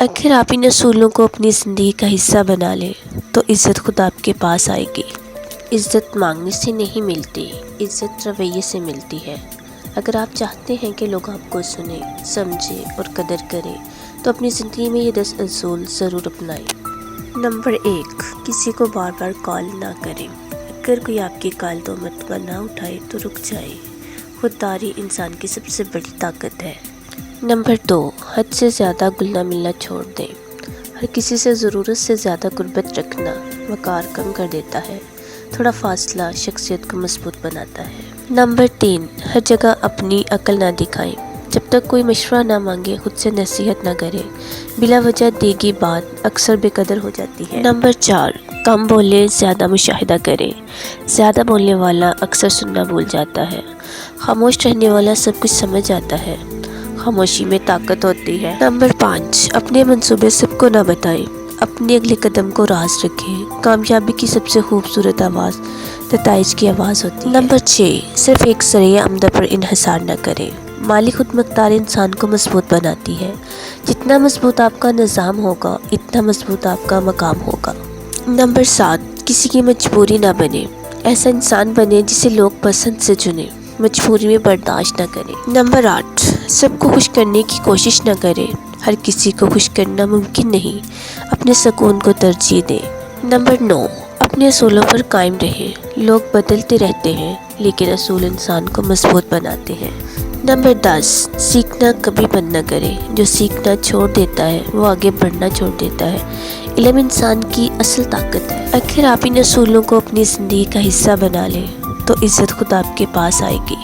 اگر آپ ان اصولوں کو اپنی زندگی کا حصہ بنا لیں تو عزت خود آپ کے پاس آئے گی۔ عزت مانگنے سے نہیں ملتی، عزت رویے سے ملتی ہے۔ اگر آپ چاہتے ہیں کہ لوگ آپ کو سنیں، سمجھیں اور قدر کریں تو اپنی زندگی میں یہ 10 اصول ضرور اپنائیں۔ نمبر 1، کسی کو بار بار کال نہ کریں۔ اگر کوئی آپ کی کال 2 مرتبہ نہ اٹھائے تو رک جائیں۔ خودداری انسان کی سب سے بڑی طاقت ہے۔ نمبر 2، حد سے زیادہ گلنا ملنا چھوڑ دیں۔ ہر کسی سے ضرورت سے زیادہ قربت رکھنا وقار کم کر دیتا ہے۔ تھوڑا فاصلہ شخصیت کو مضبوط بناتا ہے۔ نمبر 3، ہر جگہ اپنی عقل نہ دکھائیں۔ جب تک کوئی مشورہ نہ مانگے خود سے نصیحت نہ کرے۔ بلا وجہ دیگی بات اکثر بے قدر ہو جاتی ہے۔ نمبر 4، کم بولیں، زیادہ مشاہدہ کریں۔ زیادہ بولنے والا اکثر سننا بھول جاتا ہے۔ خاموش رہنے والا سب کچھ سمجھ جاتا ہے۔ خاموشی میں طاقت ہوتی ہے۔ نمبر 5، اپنے منصوبے سب کو نہ بتائیں۔ اپنے اگلے قدم کو راز رکھیں۔ کامیابی کی سب سے خوبصورت آواز نتائج کی آواز ہوتی ہے۔ نمبر 6، صرف ایک ذریعہ عمدہ پر انحصار نہ کریں۔ مالی خود مختار انسان کو مضبوط بناتی ہے۔ جتنا مضبوط آپ کا نظام ہوگا اتنا مضبوط آپ کا مقام ہوگا۔ نمبر 7، کسی کی مجبوری نہ بنے۔ ایسا انسان بنے جسے لوگ پسند سے چنیں، مجبوری میں برداشت نہ کریں۔ نمبر 8، سب کو خوش کرنے کی کوشش نہ کریں۔ ہر کسی کو خوش کرنا ممکن نہیں، اپنے سکون کو ترجیح دیں۔ نمبر 9، اپنے اصولوں پر قائم رہیں۔ لوگ بدلتے رہتے ہیں لیکن اصول انسان کو مضبوط بناتے ہیں۔ نمبر 10، سیکھنا کبھی بند نہ کریں۔ جو سیکھنا چھوڑ دیتا ہے وہ آگے بڑھنا چھوڑ دیتا ہے۔ علم انسان کی اصل طاقت ہے۔ اگر آپ ان اصولوں کو اپنی زندگی کا حصہ بنا لیں تو عزت خود آپ کے پاس آئے گی۔